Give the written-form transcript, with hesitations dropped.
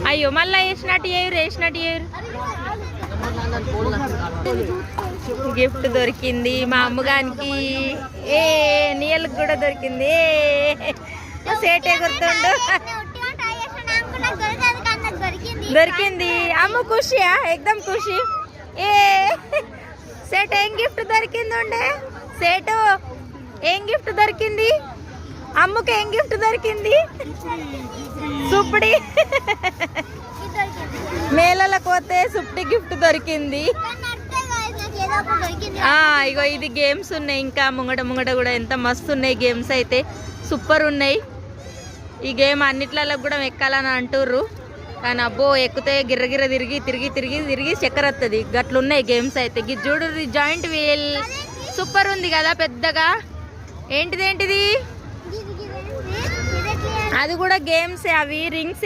అయ్యో మళ్ళీ వేసినట్టు వేయరు. గిఫ్ట్ దొరికింది మా అమ్మగానికి. నీళ్ళకి కూడా దొరికింది. సేటే గుర్తుండు దొరికింది. అమ్మ ఖుషియా ఎక్దమ్ ఖుషి. సేట్ ఏం గిఫ్ట్ దొరికింది ఉండే? సేటు ఏం గిఫ్ట్ దొరికింది? అమ్మకి ఏం గిఫ్ట్ దొరికింది? సుప్పిడి. మేళలకు పోతే సుప్పిడి గిఫ్ట్ దొరికింది. ఇగో ఇది గేమ్స్ ఉన్నాయి ఇంకా ముంగట కూడా ఎంత మస్తు ఉన్నాయి గేమ్స్ అయితే సూపర్ ఉన్నాయి. ఈ గేమ్ అన్నిట్లలో కూడా ఎక్కాలని అంటుర్రు కానీ అబ్బో ఎక్కితే గిర్రగిర్ర తిరిగి చక్కెర వస్తుంది. గట్లున్నాయి గేమ్స్ అయితే. చూడు జాయింట్ వీల్ సూపర్ ఉంది కదా పెద్దగా. ఏంటిది అది కూడా గేమ్స్. అవి రింగ్స్